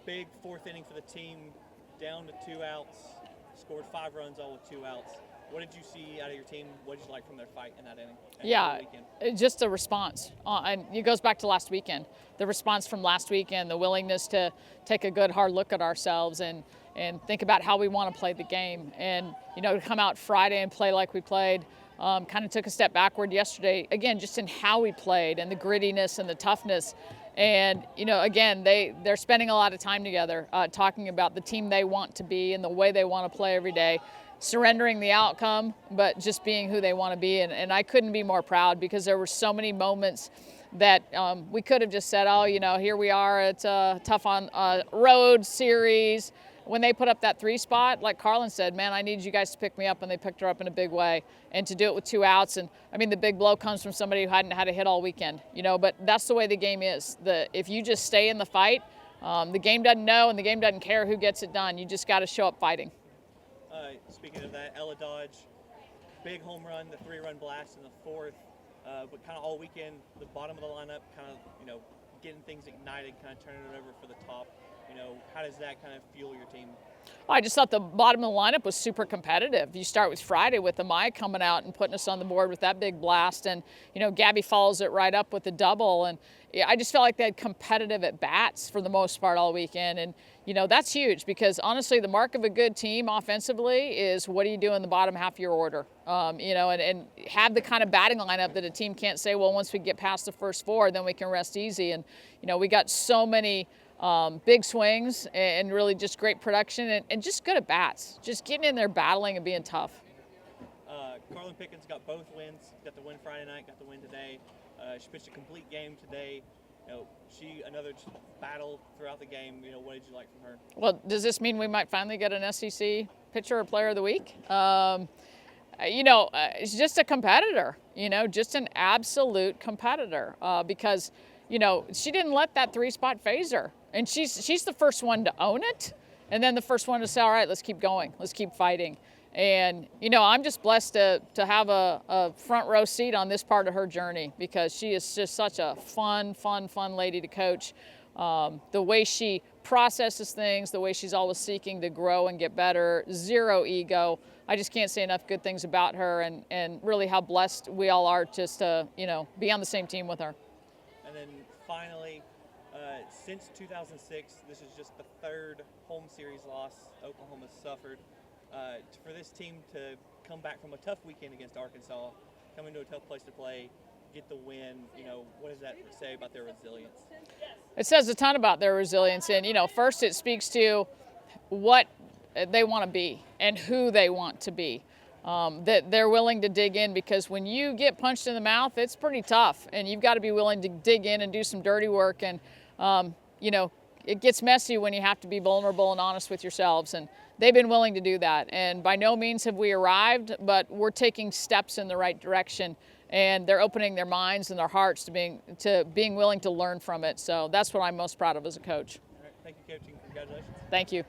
big fourth inning for the team, down to 2 outs, scored 5 runs all with 2 outs. What did you see out of your team? What did you like from their fight in that inning? Yeah, just a response. And it goes back to last weekend. The response from last weekend, the willingness to take a good hard look at ourselves and think about how we want to play the game. And, to come out Friday and play like we played, kind of took a step backward yesterday, again, just in how we played and the grittiness and the toughness. And, again, they're spending a lot of time together talking about the team they want to be and the way they want to play every day, surrendering the outcome, but just being who they want to be. And I couldn't be more proud because there were so many moments that we could have just said, oh, here we are, it's a tough on road series. When they put up that 3 spot, like Karlyn said, man, I need you guys to pick me up, and they picked her up in a big way. And to do it with 2 outs, and the big blow comes from somebody who hadn't had a hit all weekend, but that's the way the game is. If you just stay in the fight, the game doesn't know and the game doesn't care who gets it done. You just got to show up fighting. Speaking of that, Ella Dodge, big home run, the 3-run blast in the 4th, but kind of all weekend, the bottom of the lineup, kind of, getting things ignited, kind of turning it over for the top. How does that kind of fuel your team? Well, I just thought the bottom of the lineup was super competitive. You start with Friday with Amaya coming out and putting us on the board with that big blast, and Gabby follows it right up with the double, and I just felt like they had competitive at bats for the most part all weekend, and that's huge because honestly, the mark of a good team offensively is what do you do in the bottom half of your order, and have the kind of batting lineup that a team can't say, well, once we get past the first 4, then we can rest easy, and we got so many big swings and really just great production and just good at bats. Just getting in there, battling and being tough. Karlyn Pickens got both wins. Got the win Friday night, got the win today. She pitched a complete game today. She another battle throughout the game. What did you like from her? Well, does this mean we might finally get an SEC pitcher or player of the week? It's just a competitor, just an absolute competitor because, she didn't let that 3-spot phase her. And she's the first one to own it, and then the first one to say, all right, let's keep going, let's keep fighting. And, I'm just blessed to have a front row seat on this part of her journey because she is just such a fun lady to coach. The way she processes things, the way she's always seeking to grow and get better, zero ego. I just can't say enough good things about her and really how blessed we all are just to, be on the same team with her. And then finally, since 2006, this is just the 3rd home series loss Oklahoma's suffered. For this team to come back from a tough weekend against Arkansas, come into a tough place to play, get the win, what does that say about their resilience? It says a ton about their resilience. And, first it speaks to what they want to be and who they want to be. That they're willing to dig in because when you get punched in the mouth, it's pretty tough. And you've got to be willing to dig in and do some dirty work. And, it gets messy when you have to be vulnerable and honest with yourselves. And they've been willing to do that. And by no means have we arrived, but we're taking steps in the right direction. And they're opening their minds and their hearts to being willing to learn from it. So that's what I'm most proud of as a coach. All right. Thank you, Coach, and congratulations. Thank you.